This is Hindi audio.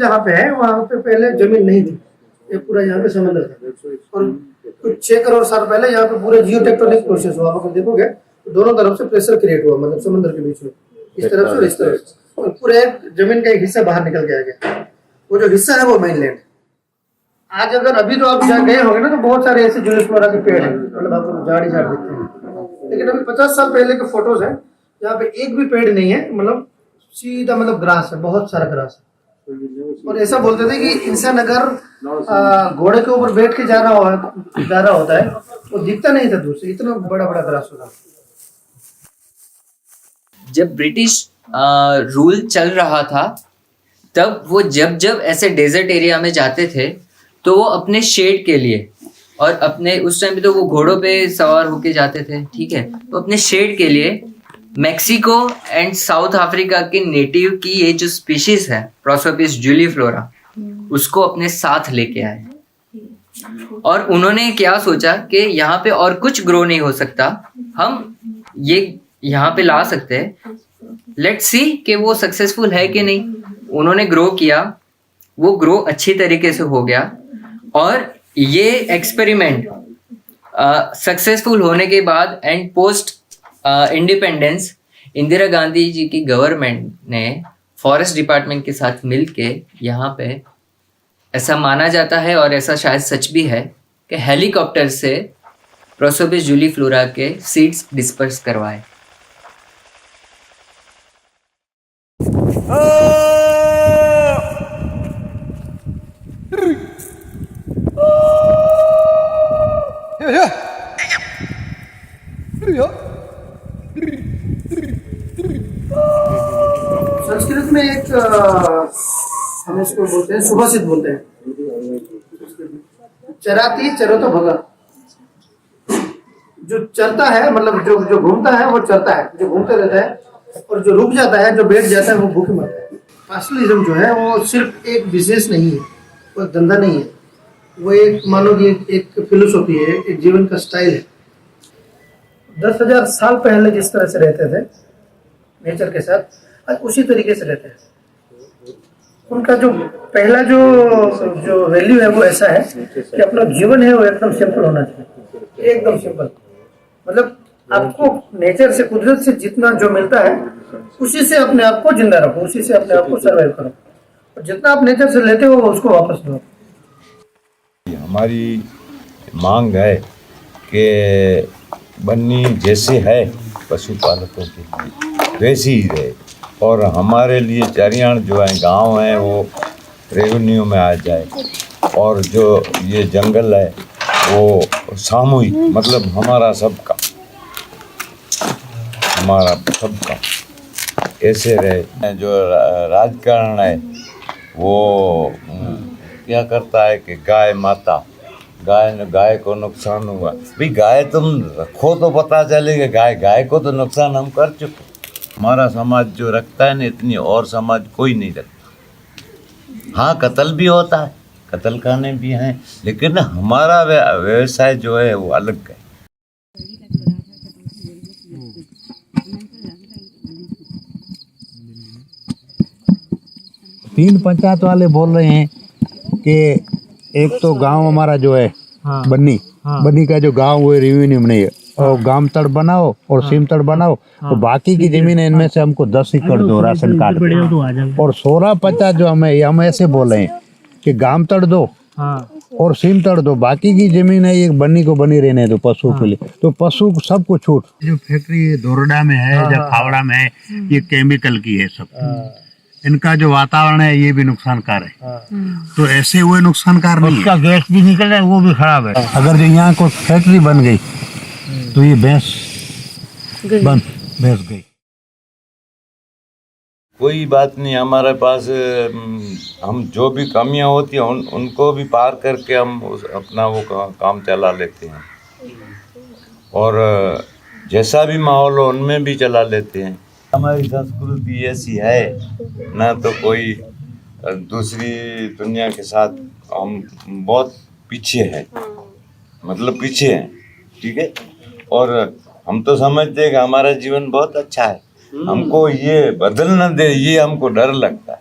जहाँ पे है वहाँ पे पहले जमीन नहीं थी, ये पूरा यहाँ पे समंदर था। और कुछ 6 करोड़ साल पहले यहाँ पे पूरा जियो टेक्टोनिक प्रोसेस हुआ। आप अगर देखोगे तो दोनों तरफ से प्रेशर क्रिएट हुआ, मतलब समंदर के बीच में, इस तरफ से और इस तरफ से, और पूरे जमीन का एक हिस्सा बाहर निकल के आ गया। वो जो हिस्सा है वो मेनलैंड। आज अगर अभी तो आप गए होंगे ना तो बहुत सारे ऐसे जूलिस फ्लोरा के पेड़ हैं, मतलब आपको झाड़ ही झाड़ दिखते हैं। लेकिन अभी 50 साल पहले के फोटोज हैं, यहाँ पे एक भी पेड़ नहीं है, मतलब सीधा मतलब ग्रास है, बहुत सारा ग्रास है। और ऐसा बोलते थे कि इंसान अगर घोड़े के ऊपर बैठ के जा रहा होता है वो दिखता नहीं था दूर से, इतना बड़ा बड़ा ग्रास होता। जब ब्रिटिश रूल चल रहा था तब वो जब ऐसे डेजर्ट एरिया में जाते थे तो वो अपने शेड के लिए, और अपने उस टाइम पे तो वो घोड़ों पे सवार होके जाते थे, ठीक है, तो अपने शेड के लिए मैक्सिको एंड साउथ अफ्रीका के नेटिव की ये जो स्पीशीज है प्रोसोपिस जूलीफ्लोरा, उसको अपने साथ लेके आए। और उन्होंने क्या सोचा कि यहाँ पे और कुछ ग्रो नहीं हो सकता, हम ये यहाँ पे ला सकते हैं, लेट्स सी कि वो सक्सेसफुल है कि नहीं। उन्होंने ग्रो किया, वो ग्रो अच्छी तरीके से हो गया, और ये एक्सपेरिमेंट सक्सेसफुल होने के बाद and post independence Indira Gandhi ji की गवर्नमेंट ने फॉरेस्ट डिपार्टमेंट के साथ मिलके यहाँ पे, ऐसा माना जाता है और ऐसा शायद सच भी है कि हेलीकॉप्टर से प्रोसोपिस जूलीफ्लोरा के सीड्स डिस्पर्स करवाए। संस्कृत में एक हम इसको बोलते हैं सुभाषित बोलते हैं, चराती चरो तो भगा। जो चरता है मतलब जो घूमता है वो चरता है, जो घूमते रहता है, और जो रुक जाता है, जो बैठ जाता है, वो भूखे मरता है। पास्टलिज्म जो है वो सिर्फ एक बिजनेस नहीं है, वो धंधा नहीं है, वो एक मानो कि एक फिलोसॉफी है, एक जीवन का स्टाइल है। 10,000 साल पहले जिस तरह से रहते थे नेचर के साथ, आज उसी तरीके से रहते हैं। उनका जो पहला जो वैल्यू है वो ऐसा है कि अपना जीवन है वो एकदम सिंपल होना चाहिए, एकदम सिंपल। मतलब आपको नेचर से, कुदरत से जितना जो मिलता है उसी से अपने आप को जिंदा रखो, उसी से अपने आप को सर्वाइव करो, और जितना आप नेचर से लेते हो उसको वापस दो। हमारी मांग है कि बन्नी जैसे है पशुपालकों के लिए वैसी ही रहे, और हमारे लिए चरियाण जो है गांव है वो रेवेन्यू में आ जाए, और जो ये जंगल है वो सामूहिक, मतलब हमारा सबका ऐसे रहे। जो राजकारण है वो क्या करता है कि गाय को नुकसान हुआ, भाई गाय तुम रखो तो पता चलेगा, गाय को तो नुकसान हम कर चुके। हमारा समाज जो रखता है ना, इतनी और समाज कोई नहीं रखता। हाँ, कत्ल भी होता है, कत्ल खाने भी हैं, लेकिन हमारा व्यवसाय जो है वो अलग है। तीन पंचायत वाले बोल रहे हैं कि एक तो गांव हमारा जो है बन्नी का जो गांव वो रेवेन्यू में नहीं है, और गांव तड़ बनाओ और सीम तड़ बनाओ, तो बाकी की जमीन है इनमें से हमको 10 एकड़ दो राशन कार्ड, और 16-50 जो हम ऐसे बोल रहे हैं कि गांव तड़ दो और सीम तड़ दो, बाकी की जमीन है एक बन्नी को बनी रहने दो पशु के लिए, तो पशु सबको छूट। जो फैक्ट्री दोरडा में है या खावड़ा में है, ये केमिकल की है सब, इनका जो वातावरण है ये भी नुकसानकार है। तो ऐसे हुए नुकसानकार नहीं, उसका गैस भी निकल रहा है, वो भी खराब है। अगर जो यहाँ को फैक्ट्री बन गई तो ये भैंस गई। कोई बात नहीं, हमारे पास हम जो भी कमियां होती हैं उनको भी पार करके हम अपना वो काम चला लेते हैं, और जैसा भी माहौल हो उनमें भी चला लेते हैं। हमारी संस्कृति ऐसी है ना, तो कोई दूसरी दुनिया के साथ हम बहुत पीछे हैं, मतलब पीछे हैं, ठीक है। और हम तो समझते हैं कि हमारा जीवन बहुत अच्छा है, हमको ये बदल न दे, ये हमको डर लगता है।